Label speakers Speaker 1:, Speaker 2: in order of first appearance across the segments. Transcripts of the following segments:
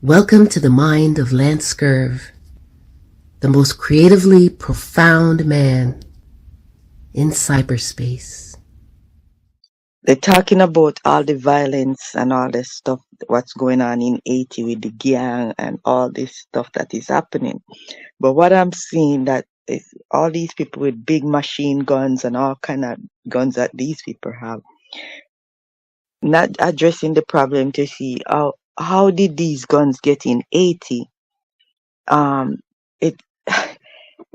Speaker 1: Welcome to the mind of LANCESCURV, the most creatively profound man in cyberspace.
Speaker 2: They're talking about all the violence and all the stuff, what's going on in Haiti with the gang and all this stuff that is happening. But what I'm seeing that is all these people with big machine guns and all kind of guns that these people have, not addressing the problem to see how did these guns get in Haiti. Um, it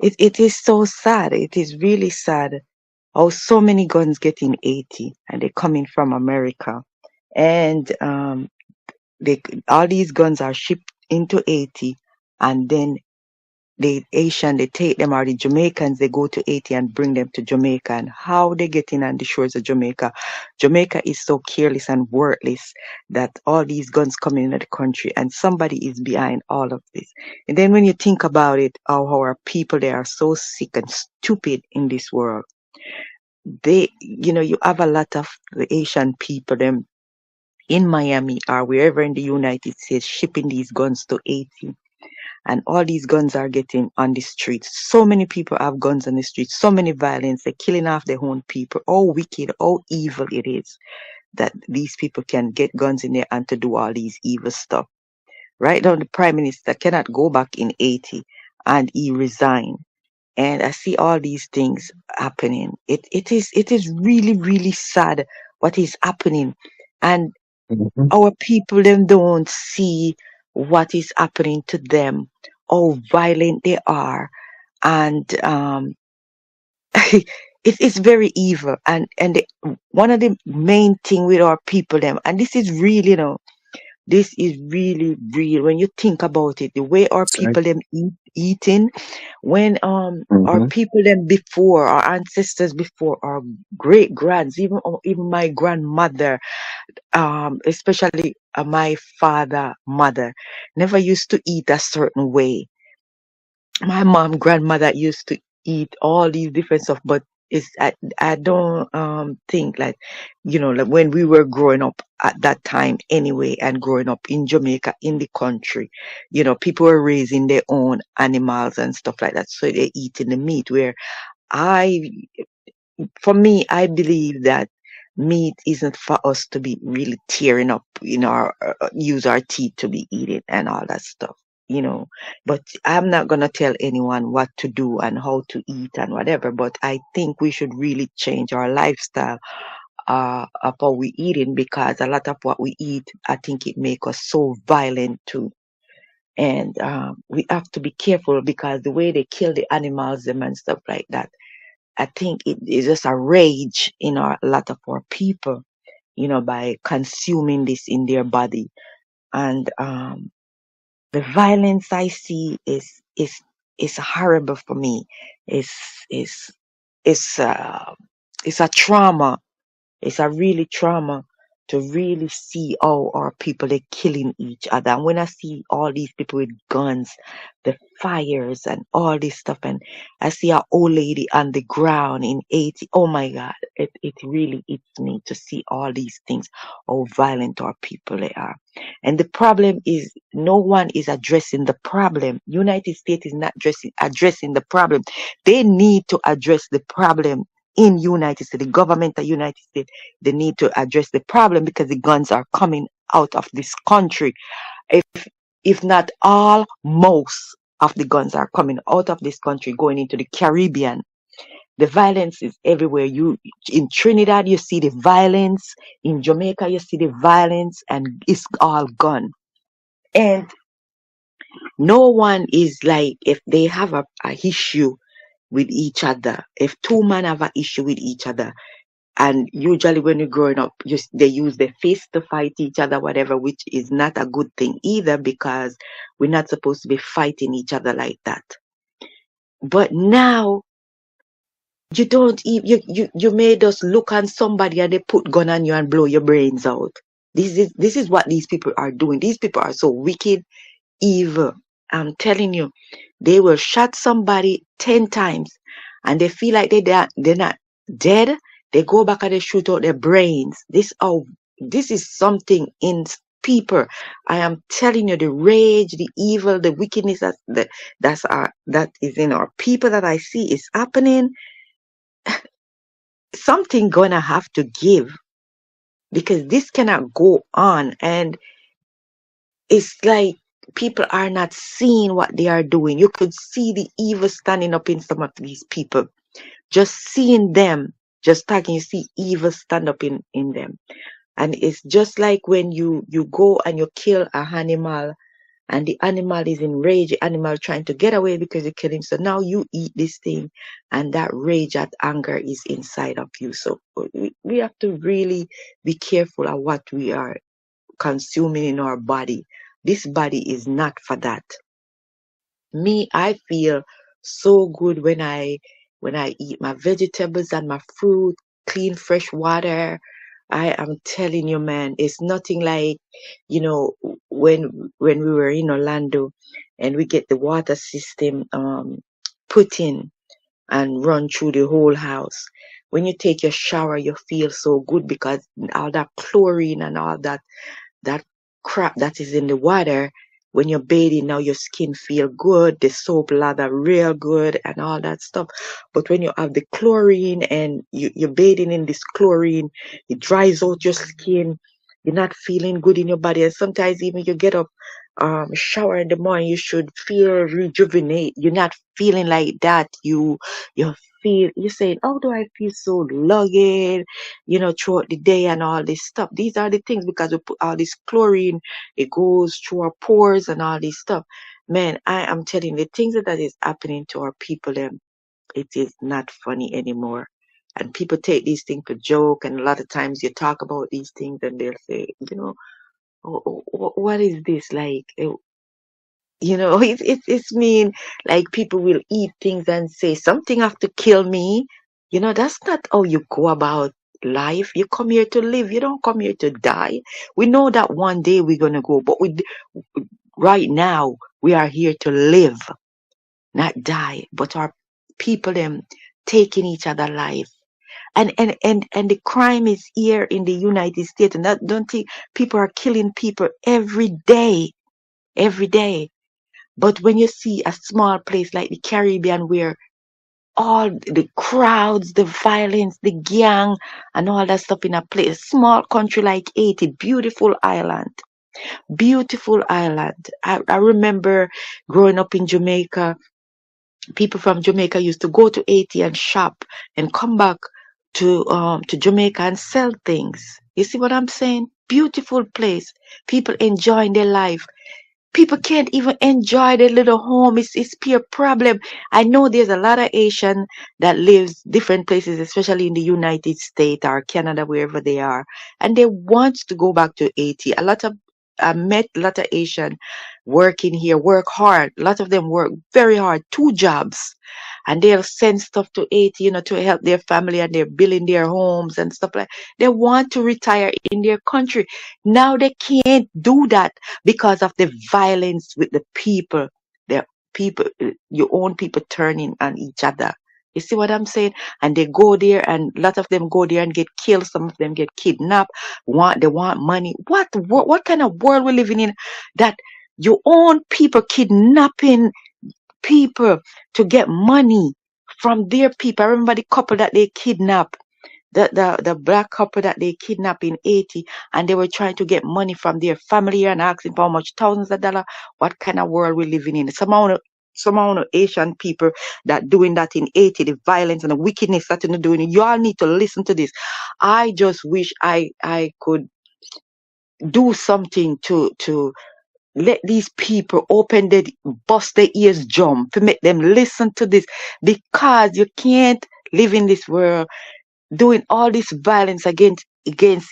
Speaker 2: it is so sad. It is really sad how so many guns get in Haiti and they're coming from America. And all these guns are shipped into Haiti, and then the Asian, they take them, or the Jamaicans, they go to Haiti and bring them to Jamaica. And how they get in on the shores of Jamaica. Jamaica is so careless and worthless that all these guns come into the country, and somebody is behind all of this. And then when you think about it, how our people, they are so sick and stupid in this world. You have a lot of the Asian people, them in Miami or wherever in the United States, shipping these guns to Haiti. And all these guns are getting on the streets. So many people have guns on the streets, so many violence, they're killing off their own people. How wicked, how evil it is that these people can get guns in their hand to do all these evil stuff. Right now, the Prime Minister cannot go back in Haiti, and he resigned. And I see all these things happening. It is really, really sad what is happening. And our people, them don't see what is happening to them, how violent they are, and it's very evil. And one of the main thing with our people, them, and this is really, this is really real when you think about it. The way our people them eating, when our people them before, our ancestors before, our great grands, even my grandmother, especially my father, mother, never used to eat a certain way. My mom, grandmother used to eat all these different stuff, but I don't think like when we were growing up at that time anyway, and growing up in Jamaica in the country, people were raising their own animals and stuff like that, so they're eating the meat. Where for me, I believe that meat isn't for us to be really tearing up, use our teeth to be eating and all that stuff, But I'm not going to tell anyone what to do and how to eat and whatever. But I think we should really change our lifestyle of how we eating, because a lot of what we eat, I think it make us so violent too. And we have to be careful, because the way they kill the animals, them and stuff like that, I think it is just a rage in a lot of our people, by consuming this in their body. And the violence I see is horrible for me. It's it's a trauma. It's a really trauma to really see how our people are killing each other. And when I see all these people with guns, the fires and all this stuff, and I see an old lady on the ground in Haiti, oh my God, it really hits me to see all these things, how violent our people they are. And the problem is no one is addressing the problem. United States is not addressing the problem. They need to address the problem in United States. The government of United States, they need to address the problem, because the guns are coming out of this country. If not all, most of the guns are coming out of this country, going into the Caribbean. The violence is everywhere. In Trinidad, you see the violence. In Jamaica, you see the violence, and it's all gone. And no one is like, if they have a issue with each other, if two men have an issue with each other, and usually when you're growing up, they use their fist to fight each other, whatever, which is not a good thing either, because we're not supposed to be fighting each other like that. But now, you don't even, you made us look on somebody and they put gun on you and blow your brains out. This is what these people are doing. These people are so wicked, evil. I'm telling you, they will shot somebody 10 times and they feel like they're not dead. They go back and they shoot out their brains. This is something people. I am telling you, the rage, the evil, the wickedness that is in our people that I see is happening. Something gonna have to give, because this cannot go on. And it's like people are not seeing what they are doing. You could see the evil standing up in some of these people. Just seeing them, just talking, you see evil stand up in them. And it's just like when you go and you kill an animal, and the animal is enraged, the animal trying to get away because you kill him. So now you eat this thing, and that rage, that anger is inside of you. So we have to really be careful of what we are consuming in our body. This body is not for that. Me, I feel so good when I eat my vegetables and my fruit, clean fresh water. I am telling you, man, it's nothing like, when we were in Orlando and we get the water system put in and run through the whole house. When you take your shower, you feel so good because all that chlorine and all that crap that is in the water, when you're bathing, now your skin feel good, the soap lather real good and all that stuff. But when you have the chlorine and you're bathing in this chlorine, it dries out your skin. You're not feeling good in your body. And sometimes even you get up, shower in the morning, you should feel rejuvenate. You're not feeling like that. You're saying, how do I feel so lugged, throughout the day and all this stuff. These are the things, because we put all this chlorine, it goes through our pores and all this stuff. Man, I am telling you, the things that is happening to our people, it is not funny anymore. And people take these things for joke, and a lot of times you talk about these things and they'll say, what is this like? It's mean, like people will eat things and say something have to kill me. That's not how you go about life. You come here to live. You don't come here to die. We know that one day we're gonna go, but right now we are here to live, not die. But our people them taking each other life. And the crime is here in the United States, and I don't think people are killing people every day. Every day. But when you see a small place like the Caribbean, where all the crowds, the violence, the gang, and all that stuff in a place, small country like Haiti, beautiful island, beautiful island. I remember growing up in Jamaica, people from Jamaica used to go to Haiti and shop and come back to Jamaica and sell things. You see what I'm saying? Beautiful place. People enjoying their life. People can't even enjoy their little home. It's peer problem. I know there's a lot of Asian that lives different places, especially in the United States or Canada, wherever they are, and they want to go back to Haiti. I met a lot of Asian working here, work hard. A lot of them work very hard, 2 jobs, and they'll send stuff to Haiti, to help their family, and they're building their homes and stuff like. They want to retire in their country. Now they can't do that because of the violence with the people. The people, your own people turning on each other. You see what I'm saying? And they go there, and a lot of them go there and get killed. Some of them get kidnapped. They want money. What kind of world we're living in, that your own people kidnapping people to get money from their people? I remember the couple that they kidnapped, the black couple that they kidnapped in Haiti, and they were trying to get money from their family and asking for how much, thousands of dollars. What kind of world we're living in? Some Asian people that doing that in Haiti, the violence and the wickedness that they're doing. You all need to listen to this. I just wish I could do something to let these people bust their ears, jump, to make them listen to this, because you can't live in this world doing all this violence against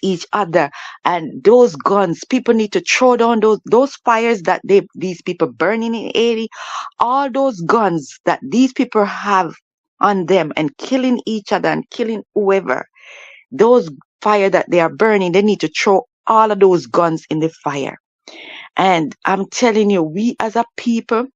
Speaker 2: each other. And those guns, people need to throw down those fires that these people burning in Haiti, all those guns that these people have on them and killing each other and killing whoever. Those fire that they are burning, they need to throw all of those guns in the fire. And I'm telling you, we as a people,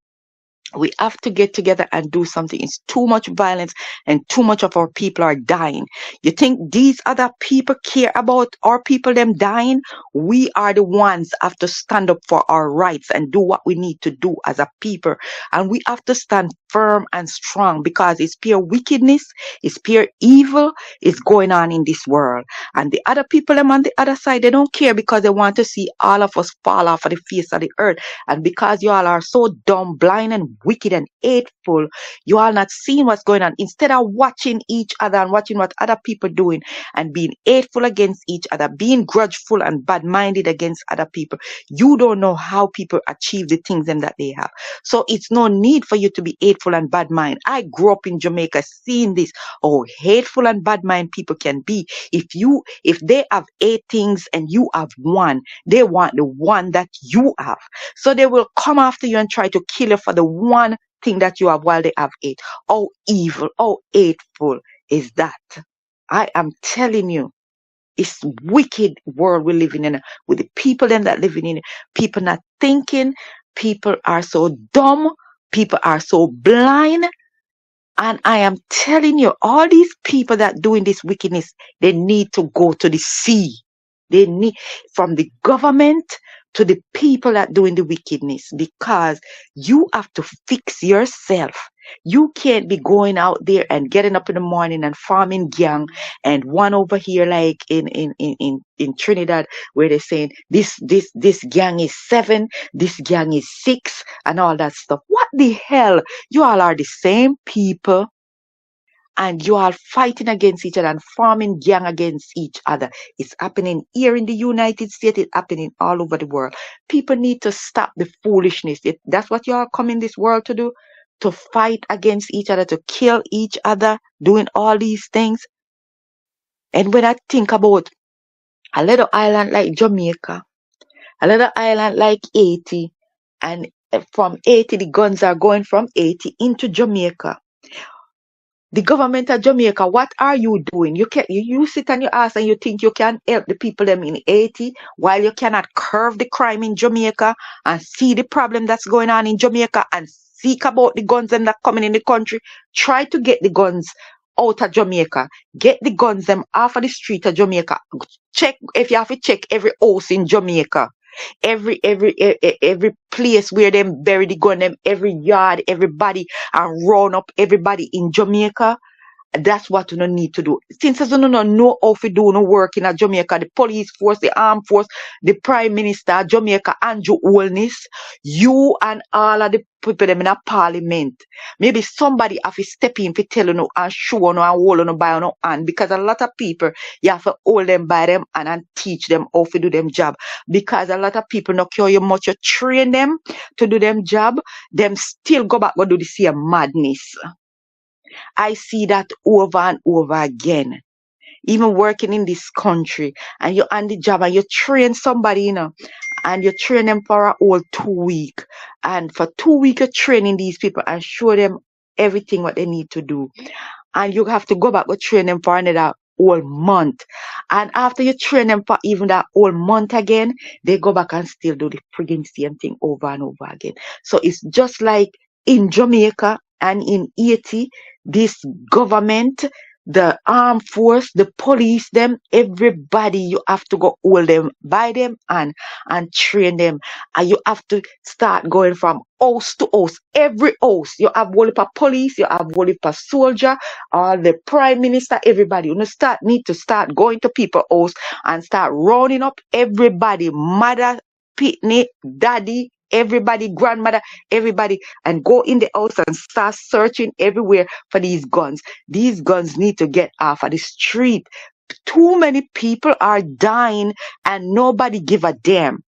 Speaker 2: We have to get together and do something. It's too much violence and too much of our people are dying. You think these other people care about our people them dying? We are the ones have to stand up for our rights and do what we need to do as a people. And we have to stand firm and strong because it's pure wickedness, it's pure evil is going on in this world. And the other people them on the other side, they don't care because they want to see all of us fall off of the face of the earth. And because you all are so dumb, blind, and wicked and hateful, you all not seeing what's going on. Instead of watching each other and watching what other people doing and being hateful against each other, being grudgeful and bad-minded against other people, you don't know how people achieve the things them that they have. So it's no need for you to be hateful and bad-minded. I grew up in Jamaica seeing this. Oh, hateful and bad-minded people can be. If they have 8 things and you have one, they want the one that you have. So they will come after you and try to kill you for the one thing that you have while they have 8. How evil, how hateful is that? I am telling you, it's wicked world we're living in with the people them that living in it. People not thinking, people are so dumb, people are so blind. And I am telling you, all these people that doing this wickedness, they need to go to the sea. They need, from the government to the people that doing the wickedness, because you have to fix yourself. You can't be going out there and getting up in the morning and forming gang, and one over here like in Trinidad where they're saying this gang is 7, this gang is 6, and all that stuff. What the hell? You all are the same people, and you are fighting against each other and forming gang against each other. It's happening here in the United States. It's happening all over the world. People need to stop the foolishness. That's what you all come in this world to do, to fight against each other, to kill each other, doing all these things. And when I think about a little island like Jamaica, a little island like Haiti, and from Haiti, the guns are going from Haiti into Jamaica. The government of Jamaica, what are you doing? You sit on your ass and you think you can help the people them in Haiti while you cannot curb the crime in Jamaica and see the problem that's going on in Jamaica and seek about the guns them that coming in the country. Try to get the guns out of Jamaica. Get the guns them off of the street of Jamaica. Check if you have to check every house in Jamaica. Every place where them bury the gun, them every yard, everybody, and round up everybody in Jamaica. That's what we don't need to do. Since we don't know how to do no work in Jamaica, the police force, the armed force, the prime minister of Jamaica, Andrew Holness, you and all of the people them in a parliament. Maybe somebody have to step in to tell you and show you and hold you by your hand, because a lot of people, you have to hold them by them and teach them how to do them job. Because a lot of people not care you much you train them to do them job, them still go back and do the same madness. I see that over and over again. Even working in this country, and you're on the job and you train somebody, and you train them for a whole 2 weeks. And for 2 weeks, you're training these people and show them everything what they need to do. And you have to go back and train them for another whole month. And after you train them for even that whole month again, they go back and still do the friggin' same thing over and over again. So it's just like in Jamaica and in Haiti, this government, the armed force, the police, them, everybody, you have to go hold them, buy them, and train them. And you have to start going from house to house. Every house, you have one of police, you have one of soldier, or the prime minister, everybody. You need to start going to people's house and start rounding up everybody, mother, pitney, daddy, everybody, grandmother, everybody, and go in the house and start searching everywhere for these guns. These guns need to get off of the street. Too many people are dying and nobody give a damn.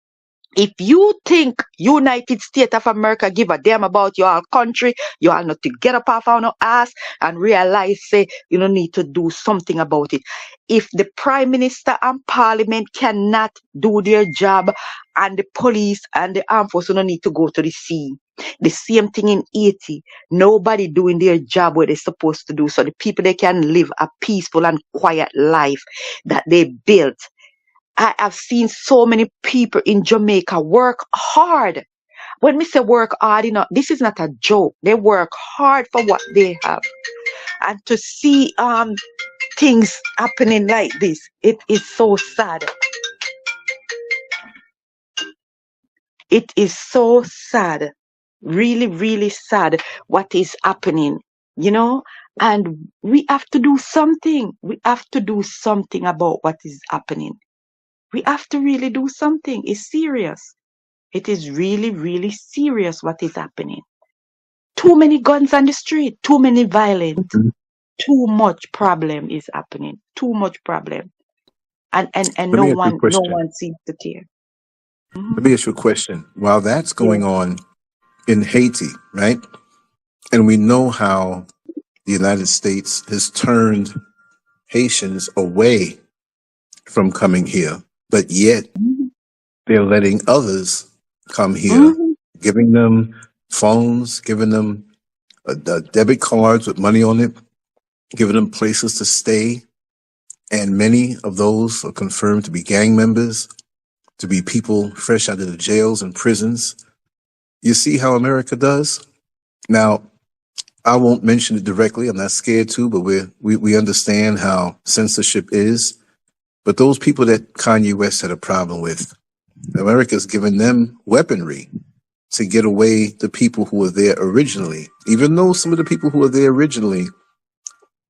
Speaker 2: If you think United States of America give a damn about your country, you all need to get up off on your ass and realize, say, you don't need to do something about it. If the Prime Minister and Parliament cannot do their job, and the police and the armed forces don't need to go to the sea. The same thing in Haiti. Nobody doing their job where they're supposed to do, so the people, they can live a peaceful and quiet life that they built. I have seen so many people in Jamaica work hard When me say work hard, this is not a joke. They work hard for what they have. And to see things happening like this, it is so sad. It is so sad. Really, really sad what is happening, and we have to do something. We have to do something about what is happening. We have to really do something. It's serious. It is really, really serious what is happening. Too many guns on the street, too many violent, too much problem is happening. Too much problem. And
Speaker 3: Let
Speaker 2: no
Speaker 3: me ask you a
Speaker 2: one
Speaker 3: question.
Speaker 2: seems to care.
Speaker 3: Let me ask you a question. While that's going on in Haiti, right? And we know how the United States has turned Haitians away from coming here, but yet they're letting others come here, giving them phones, giving them debit cards with money on it, giving them places to stay. And many of those are confirmed to be gang members, to be people fresh out of the jails and prisons. You see how America does? Now, I won't mention it directly. I'm not scared to, but we understand how censorship is. But those people that Kanye West had a problem with, America's given them weaponry to get away the people who were there originally, even though some of the people who were there originally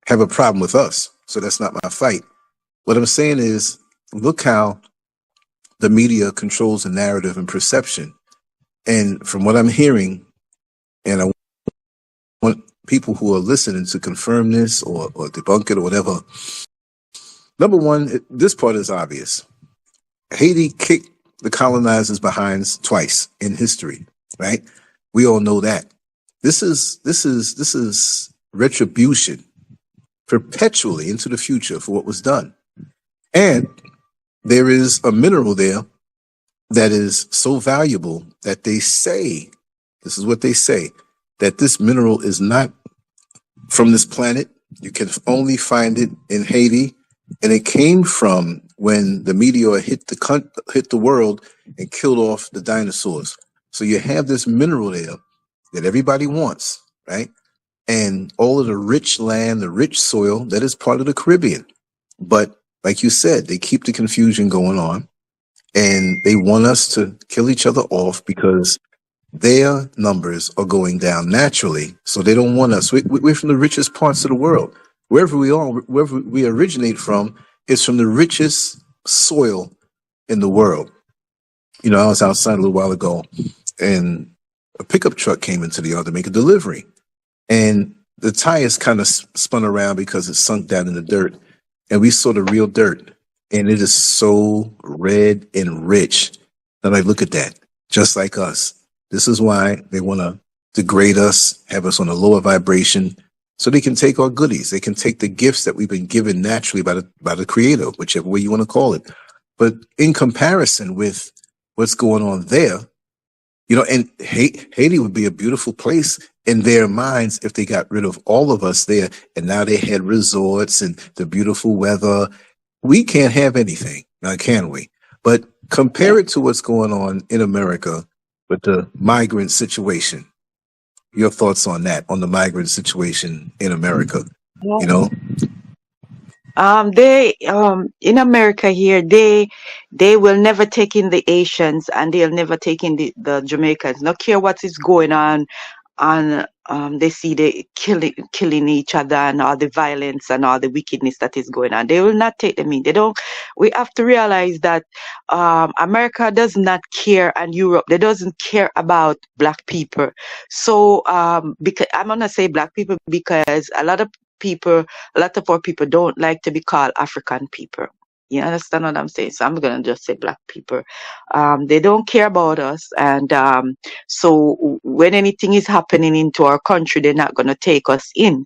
Speaker 3: have a problem with us. So that's not my fight. What I'm saying is, look how the media controls the narrative and perception. And from what I'm hearing, and I want people who are listening to confirm this or debunk it or whatever. Number one, this part is obvious. Haiti kicked the colonizers' behinds twice in history, right? We all know that. This is retribution perpetually into the future for what was done. And there is a mineral there that is so valuable that they say, this is what they say, that this mineral is not from this planet. You can only find it in Haiti. And it came from when the meteor hit the world and killed off the dinosaurs. So you have this mineral there that everybody wants, right? And all of the rich land, the rich soil, that is part of the Caribbean. But like you said, they keep the confusion going on, and they want us to kill each other off because their numbers are going down naturally. So they don't want us. We're from the richest parts of the world. Wherever we are, wherever we originate from, is from the richest soil in the world. I was outside a little while ago, and a pickup truck came into the yard to make a delivery. And the tires kind of spun around because it sunk down in the dirt. And we saw the real dirt. And it is so red and rich. And I look at that, just like us. This is why they want to degrade us, have us on a lower vibration, so they can take our goodies. They can take the gifts that we've been given naturally by the Creator, whichever way you want to call it. But in comparison with what's going on there, and Haiti would be a beautiful place in their minds if they got rid of all of us there. And now they had resorts and the beautiful weather. We can't have anything, now can we? But compare it to what's going on in America with the migrant situation. Your thoughts on that, on the migrant situation in America,
Speaker 2: They in America here, they will never take in the Asians, and they'll never take in the Jamaicans. Not care what is going on, they see they killing each other and all the violence and all the wickedness that is going on. They will not take them in. They don't. We have to realize that America does not care, and Europe, they doesn't care about black people. So because I'm gonna say black people because a lot of our people don't like to be called African people. You understand what I'm saying? So I'm gonna just say black people. They don't care about us, and so when anything is happening into our country, they're not gonna take us in.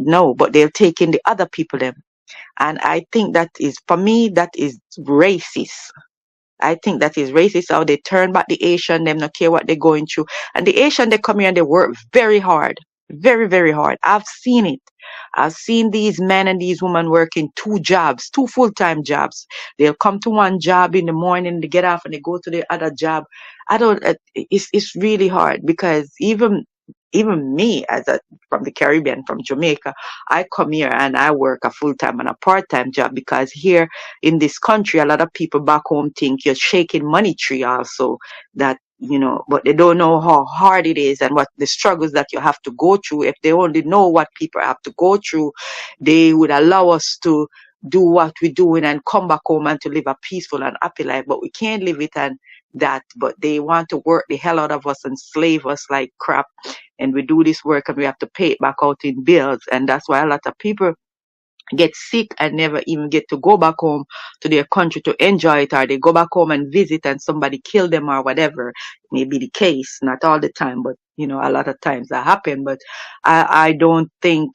Speaker 2: No, but they'll take in the other people them. And I think that is, for me, that is racist. I think that is racist how they turn back the Asian, them not care what they're going through. And the Asian, they come here and they work very hard. Very, very hard. I've seen it. I've seen these men and these women working two jobs, two full-time jobs. They'll come to one job in the morning, they get off and they go to the other job. I don't. It's really hard because even me from the Caribbean, from Jamaica, I come here and I work a full-time and a part-time job because here in this country, a lot of people back home think you're shaking money tree also, that, but they don't know how hard it is and what the struggles that you have to go through. If they only know what people have to go through, they would allow us to do what we're doing and come back home and to live a peaceful and happy life. But we can't live it and that, but they want to work the hell out of us and slave us like crap. And we do this work and we have to pay it back out in bills. And that's why a lot of people get sick and never even get to go back home to their country to enjoy it, or they go back home and visit and somebody kill them or whatever may be the case. Not all the time, but a lot of times that happen. But I don't think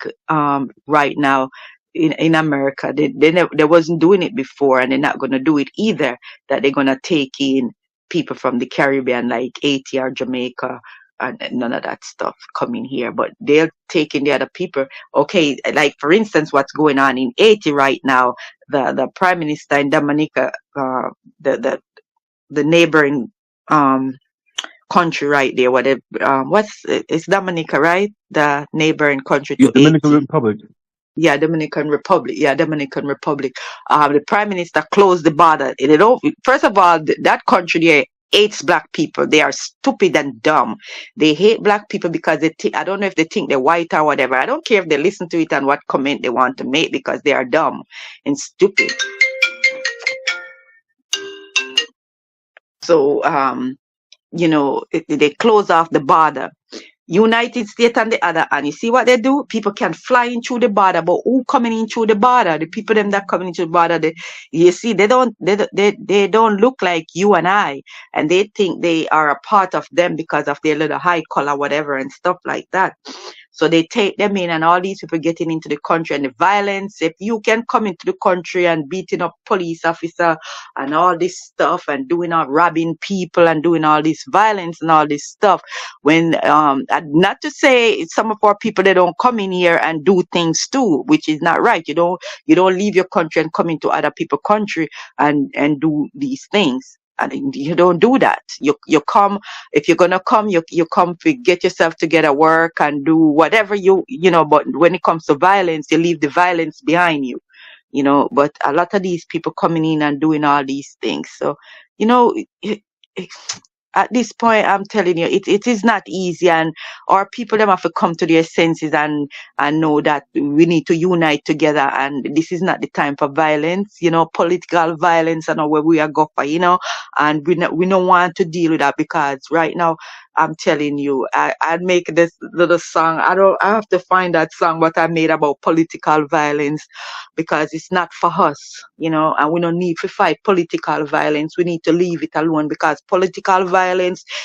Speaker 2: right now in America they wasn't doing it before, and they're not going to do it either, that they're going to take in people from the Caribbean like Haiti or Jamaica and none of that stuff coming here, but they're taking the other people. Okay, like for instance, what's going on in Haiti right now, the prime minister in Dominica, the neighboring country right there, whatever, it's Dominica, right? The neighboring country
Speaker 3: Yeah,
Speaker 2: to
Speaker 3: Dominican
Speaker 2: Haiti.
Speaker 3: Republic.
Speaker 2: Yeah, Dominican Republic. Yeah, Dominican Republic. The prime minister closed the border. They don't. First of all, that country there hates black people. They are stupid and dumb. They hate black people because I don't know if they think they're white or whatever. I don't care if they listen to it and what comment they want to make, because they are dumb and stupid. So, they close off the border. United States on the other hand, you see what they do? People can fly in through the border, but who coming in through the border? The people them that coming into the border, you see, they don't look like you and I, and they think they are a part of them because of their little high color, whatever, and stuff like that. So they take them in, and all these people getting into the country, and the violence. If you can come into the country and beating up police officer and all this stuff, and doing all robbing people and doing all this violence and all this stuff, when not to say some of our people, they don't come in here and do things too, which is not right. You don't leave your country and come into other people's country and do these things. And you don't do that. You come, if you're gonna come, you come to get yourself together, work and do whatever but when it comes to violence, you leave the violence behind you. But a lot of these people coming in and doing all these things. So, at this point, I'm telling you, it is not easy, and our people them have to come to their senses and know that we need to unite together, and this is not the time for violence, political violence, and where we are going for, and we don't want to deal with that, because right now, I'm telling you, I'd make this little song. I have to find that song what I made about political violence, because it's not for us, and we don't need to fight political violence. We need to leave it alone, because political violence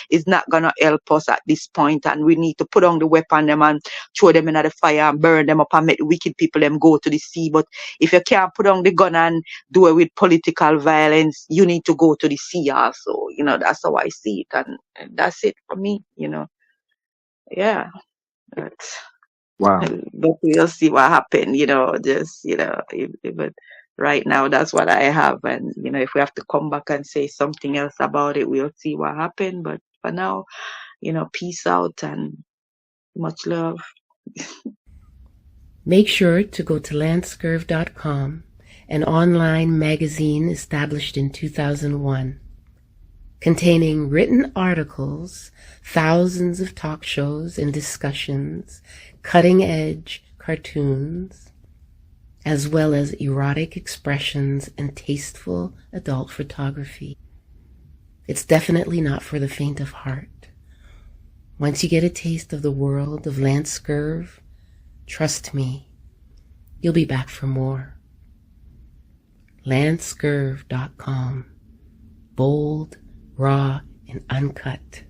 Speaker 2: is not going to help us at this point, and we need to put on the weapon them and throw them into the fire and burn them up and make the wicked people them go to the sea. But if you can't put on the gun and do it with political violence, you need to go to the sea also. That's how I see it, and that's it for me. Yeah. But
Speaker 3: Wow.
Speaker 2: we'll see what happens. But right now that's what I have, and if we have to come back and say something else about it, we'll see what happens. But for now, peace out and much love.
Speaker 1: Make sure to go to LANCESCURV.com, an online magazine established in 2001, containing written articles, thousands of talk shows and discussions, cutting-edge cartoons, as well as erotic expressions and tasteful adult photography. It's definitely not for the faint of heart. Once you get a taste of the world of LANCESCURV, trust me, you'll be back for more. LANCESCURV.com. Bold, raw, and uncut.